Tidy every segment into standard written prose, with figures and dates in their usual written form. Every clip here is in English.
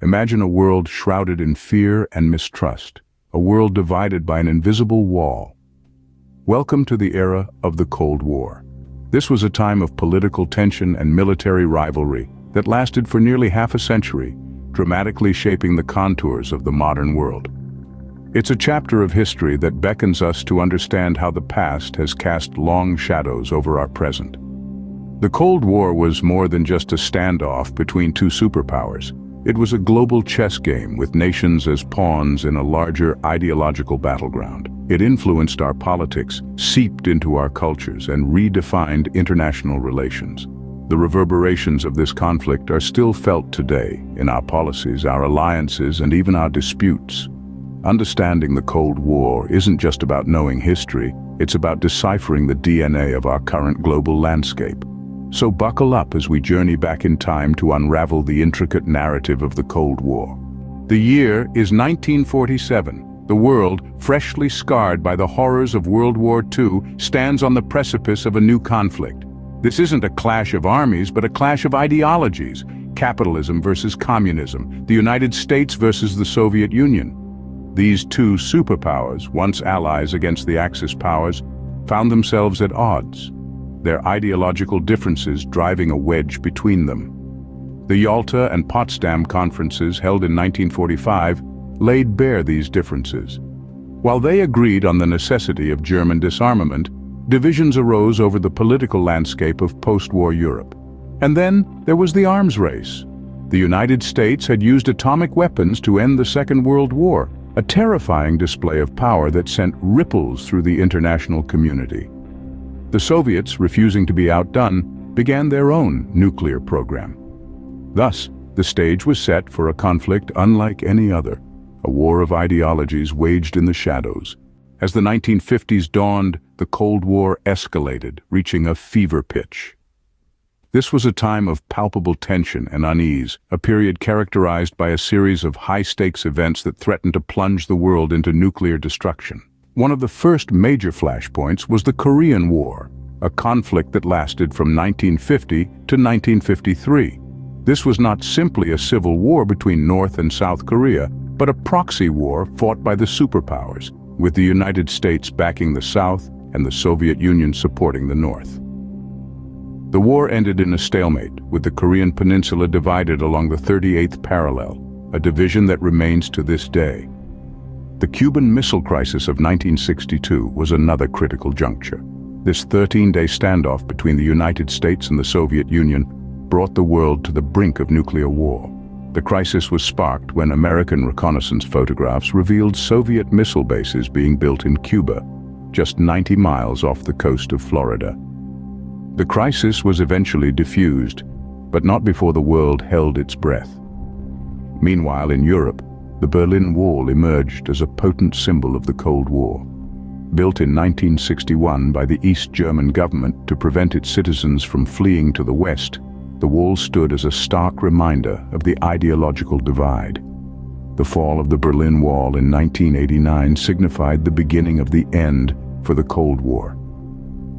Imagine a world shrouded in fear and mistrust, a world divided by an invisible wall. Welcome to the era of the Cold War. This was a time of political tension and military rivalry that lasted for nearly half a century, dramatically shaping the contours of the modern world. It's a chapter of history that beckons us to understand how the past has cast long shadows over our present. The Cold War was more than just a standoff between two superpowers. It was a global chess game with nations as pawns in a larger ideological battleground. It influenced our politics, seeped into our cultures, and redefined international relations. The reverberations of this conflict are still felt today in our policies, our alliances, and even our disputes. Understanding the Cold War isn't just about knowing history, it's about deciphering the DNA of our current global landscape. So buckle up as we journey back in time to unravel the intricate narrative of the Cold War. The year is 1947. The world, freshly scarred by the horrors of World War II, stands on the precipice of a new conflict. This isn't a clash of armies, but a clash of ideologies. Capitalism versus communism, the United States versus the Soviet Union. These two superpowers, once allies against the Axis powers, found themselves at odds, their ideological differences driving a wedge between them. The Yalta and Potsdam conferences held in 1945 laid bare these differences. While they agreed on the necessity of German disarmament, divisions arose over the political landscape of post-war Europe. And then there was the arms race. The United States had used atomic weapons to end the Second World War, a terrifying display of power that sent ripples through the international community. The Soviets, refusing to be outdone, began their own nuclear program. Thus, the stage was set for a conflict unlike any other, a war of ideologies waged in the shadows. As the 1950s dawned, the Cold War escalated, reaching a fever pitch. This was a time of palpable tension and unease, a period characterized by a series of high-stakes events that threatened to plunge the world into nuclear destruction. One of the first major flashpoints was the Korean War, a conflict that lasted from 1950 to 1953. This was not simply a civil war between North and South Korea, but a proxy war fought by the superpowers, with the United States backing the South and the Soviet Union supporting the North. The war ended in a stalemate, with the Korean peninsula divided along the 38th parallel, a division that remains to this day. The Cuban Missile Crisis of 1962 was another critical juncture. This 13-day standoff between the United States and the Soviet Union brought the world to the brink of nuclear war. The crisis was sparked when American reconnaissance photographs revealed Soviet missile bases being built in Cuba, just 90 miles off the coast of Florida. The crisis was eventually diffused, but not before the world held its breath. Meanwhile, in Europe, the Berlin Wall emerged as a potent symbol of the Cold War. Built in 1961 by the East German government to prevent its citizens from fleeing to the West, the wall stood as a stark reminder of the ideological divide. The fall of the Berlin Wall in 1989 signified the beginning of the end for the Cold War.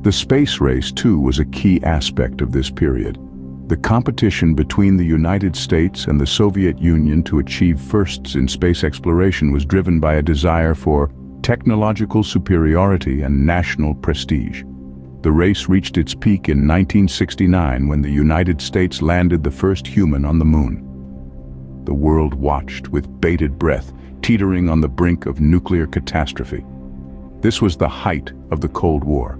The space race, too, was a key aspect of this period. The competition between the United States and the Soviet Union to achieve firsts in space exploration was driven by a desire for technological superiority and national prestige. The race reached its peak in 1969 when the United States landed the first human on the moon. The world watched with bated breath, teetering on the brink of nuclear catastrophe. This was the height of the Cold War,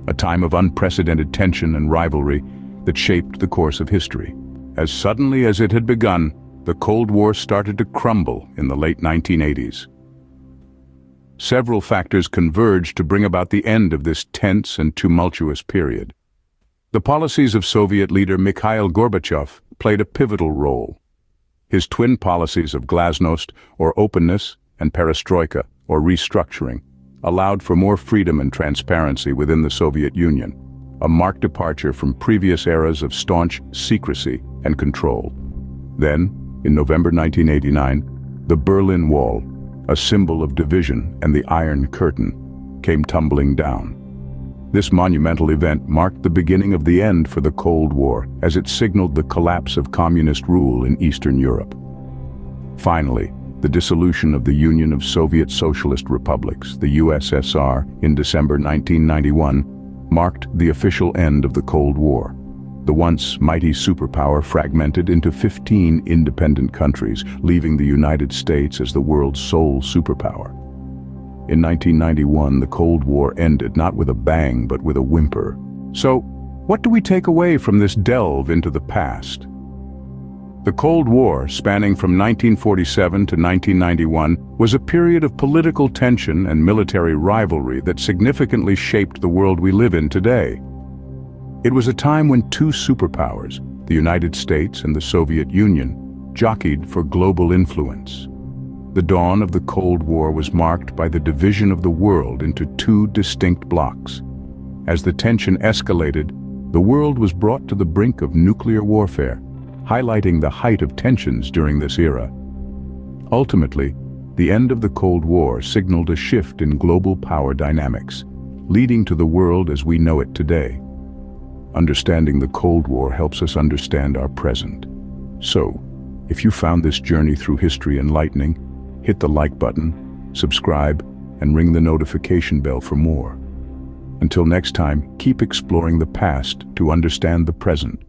a time of unprecedented tension and rivalry that shaped the course of history. As suddenly as it had begun, the Cold War started to crumble in the late 1980s. Several factors converged to bring about the end of this tense and tumultuous period. The policies of Soviet leader Mikhail Gorbachev played a pivotal role. His twin policies of glasnost, or openness, and perestroika, or restructuring, allowed for more freedom and transparency within the Soviet Union, a marked departure from previous eras of staunch secrecy and control. Then, in November 1989, the Berlin Wall, a symbol of division and the Iron Curtain, came tumbling down. This monumental event marked the beginning of the end for the Cold War, as it signaled the collapse of communist rule in Eastern Europe. Finally, the dissolution of the Union of Soviet Socialist Republics, the USSR, in December 1991, marked the official end of the Cold War. The once mighty superpower fragmented into 15 independent countries, leaving the United States as the world's sole superpower. In 1991, the Cold War ended not with a bang but with a whimper. So, what do we take away from this delve into the past? The Cold War, spanning from 1947 to 1991, was a period of political tension and military rivalry that significantly shaped the world we live in today. It was a time when two superpowers, the United States and the Soviet Union, jockeyed for global influence. The dawn of the Cold War was marked by the division of the world into two distinct blocks. As the tension escalated, the world was brought to the brink of nuclear warfare, highlighting the height of tensions during this era. Ultimately, the end of the Cold War signaled a shift in global power dynamics, leading to the world as we know it today. Understanding the Cold War helps us understand our present. So, if you found this journey through history enlightening, hit the like button, subscribe, and ring the notification bell for more. Until next time, keep exploring the past to understand the present.